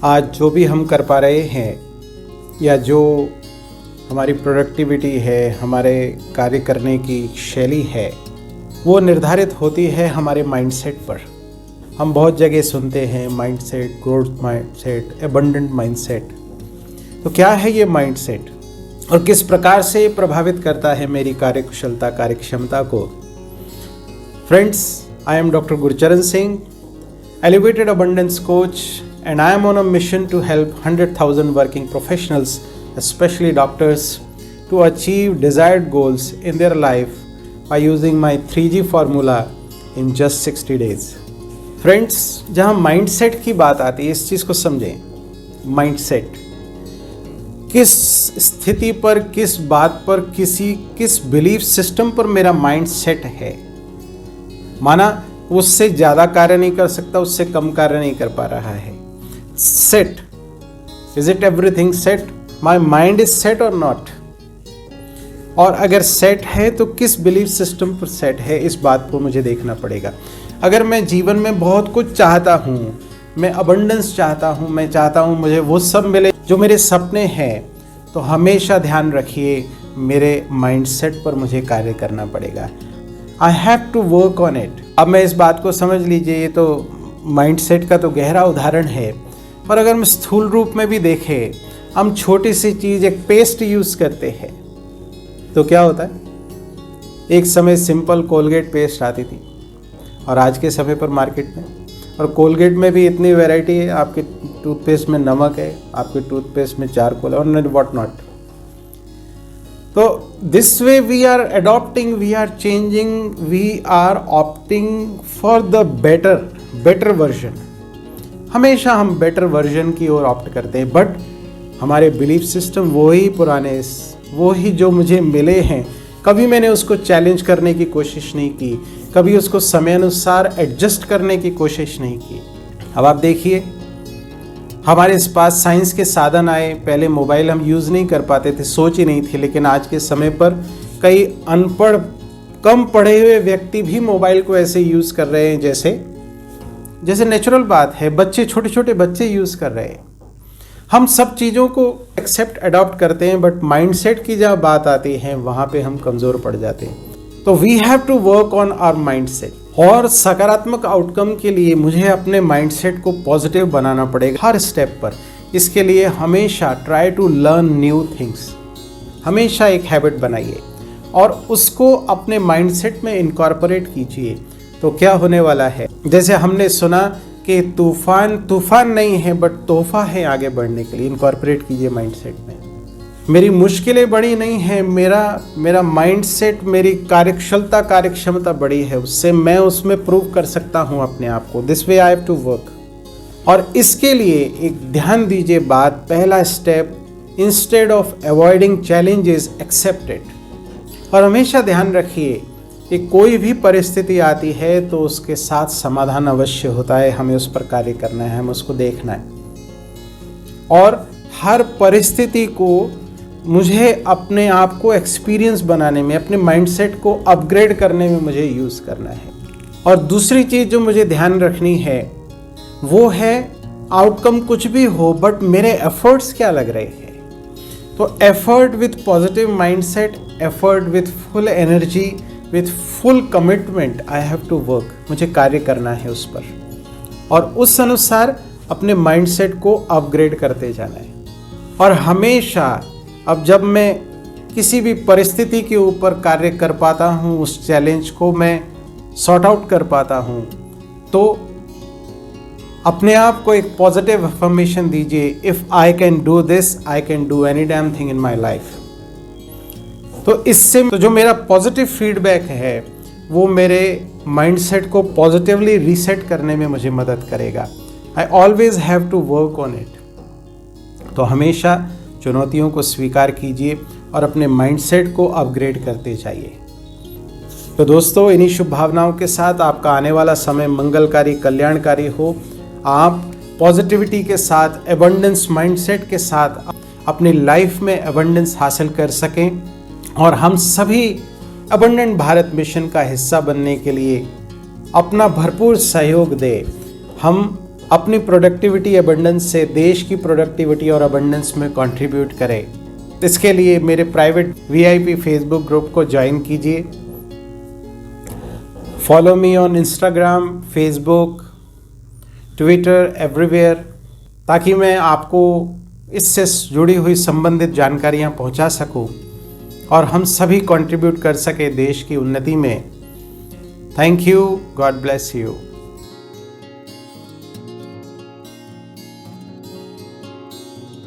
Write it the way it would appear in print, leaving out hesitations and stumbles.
आज जो भी हम कर पा रहे हैं या जो हमारी प्रोडक्टिविटी है, हमारे कार्य करने की शैली है, वो निर्धारित होती है हमारे माइंडसेट पर। हम बहुत जगह सुनते हैं mindset, growth mindset, abundant mindset. तो क्या है ये माइंडसेट और किस प्रकार से प्रभावित करता है मेरी कार्यकुशलता, कार्यक्षमता को? Friends, I am doctor Gurcharan Singh, elevated abundance coach, and I am on a mission to help 100,000 working professionals, especially doctors, to achieve desired goals in their life by using my 3G formula in just 60 days. Friends, जहाँ mindset की बात आती है, इस चीज़ को समझें। mindset किस स्थिति पर, किस बात पर, किस बिलीफ सिस्टम पर मेरा mindset है। माना उससे ज़्यादा कार्य नहीं कर सकता, उससे कम कार्य नहीं कर पा रहा है। Set. Is it everything set? My mind is set or not? और अगर सेट है तो किस बिलीफ सिस्टम पर सेट है, इस बात को मुझे देखना पड़ेगा। अगर मैं जीवन में बहुत कुछ चाहता हूँ, मैं अबंडेंस चाहता हूँ, मैं चाहता हूँ मुझे वो सब मिले जो मेरे सपने हैं, तो हमेशा ध्यान रखिए मेरे माइंडसेट पर मुझे कार्य करना पड़ेगा। I have to work on it. अब मैं इस बात को समझ लीजिए, ये तो माइंडसेट का तो गहरा उदाहरण है, पर अगर हम स्थूल रूप में भी देखें, हम छोटी सी चीज़, एक पेस्ट यूज़ करते हैं तो क्या होता है? एक समय सिंपल कोलगेट पेस्ट आती थी और आज के समय पर मार्केट में, और कोलगेट में भी इतनी वैरायटी है। आपके टूथपेस्ट में नमक है, आपके टूथपेस्ट में चारकोल और व्हाट नॉट। तो this way we are adopting, we are changing, we are opting for the better version. हमेशा हम बेटर वर्जन की ओर ऑप्ट करते हैं, बट हमारे बिलीफ सिस्टम वही पुराने, वही जो मुझे मिले हैं, कभी मैंने उसको चैलेंज करने की कोशिश नहीं की, कभी उसको समय अनुसार एडजस्ट करने की कोशिश नहीं की। अब आप देखिए, हमारे पास साइंस के साधन आए। पहले मोबाइल हम यूज़ नहीं कर पाते थे, सोच ही नहीं थी, लेकिन आज के समय पर कई अनपढ़, कम पढ़े हुए व्यक्ति भी मोबाइल को ऐसे यूज़ कर रहे हैं जैसे नेचुरल बात है। बच्चे, छोटे छोटे बच्चे यूज़ कर रहे हैं। हम सब चीज़ों को एक्सेप्ट, अडॉप्ट करते हैं, बट माइंडसेट की जहाँ बात आती है वहाँ पे हम कमज़ोर पड़ जाते हैं। तो we have to work on our mindset. और सकारात्मक आउटकम के लिए मुझे अपने माइंडसेट को पॉजिटिव बनाना पड़ेगा हर स्टेप पर। इसके लिए हमेशा try to learn new things. हमेशा एक हैबिट बनाइए और उसको अपने माइंडसेट में इनकॉर्पोरेट कीजिए। तो क्या होने वाला है, जैसे हमने सुना कि तूफान नहीं है बट तोहफा है आगे बढ़ने के लिए। इनकॉर्पोरेट कीजिए माइंडसेट में। मेरी मुश्किलें बड़ी नहीं है, मेरा माइंडसेट, मेरी कार्यकुशलता, कार्यक्षमता बड़ी है, उससे मैं उसमें प्रूव कर सकता हूँ अपने आप को। This way I have to work. और इसके लिए एक ध्यान दीजिए बात, पहला step, instead of avoiding challenges, accept it. और हमेशा ध्यान रखिए कि कोई भी परिस्थिति आती है तो उसके साथ समाधान अवश्य होता है। हमें उस पर कार्य करना है, हमें उसको देखना है। और हर परिस्थिति को मुझे अपने आप को एक्सपीरियंस बनाने में, अपने माइंडसेट को अपग्रेड करने में मुझे यूज़ करना है। और दूसरी चीज़ जो मुझे ध्यान रखनी है वो है, आउटकम कुछ भी हो बट मेरे एफर्ट्स क्या लग रहे हैं। तो effort with positive mindset, effort with full energy, with full commitment, I have to work. मुझे कार्य करना है उस पर और उस अनुसार अपने माइंडसेट को अपग्रेड करते जाना है। और हमेशा, अब जब मैं किसी भी परिस्थिति के ऊपर कार्य कर पाता हूँ, उस चैलेंज को मैं सॉर्ट आउट कर पाता हूँ, तो अपने आप को एक पॉजिटिव अफर्मेशन दीजिए, if I can do this, I can do any damn thing in my life. तो इससे जो मेरा पॉजिटिव फीडबैक है वो मेरे माइंडसेट को पॉजिटिवली रीसेट करने में मुझे मदद करेगा। I always have to work on it. तो हमेशा चुनौतियों को स्वीकार कीजिए और अपने माइंडसेट को अपग्रेड करते जाइए। तो दोस्तों, इन्हीं शुभ भावनाओं के साथ आपका आने वाला समय मंगलकारी, कल्याणकारी हो। आप पॉजिटिविटी के साथ, एबंडेंस माइंडसेट के साथ अपनी लाइफ में एबंडेंस हासिल कर सकें और हम सभी अबंडेंट भारत मिशन का हिस्सा बनने के लिए अपना भरपूर सहयोग दें। हम अपनी प्रोडक्टिविटी अबंडेंस से देश की प्रोडक्टिविटी और अबंडेंस में कंट्रीब्यूट करें। इसके लिए मेरे प्राइवेट VIP फेसबुक ग्रुप को ज्वाइन कीजिए। Follow me on Instagram, Facebook, Twitter, everywhere, ताकि मैं आपको इससे जुड़ी हुई संबंधित जानकारियां पहुंचा सकूं और हम सभी कंट्रीब्यूट कर सके देश की उन्नति में। Thank you, God bless you.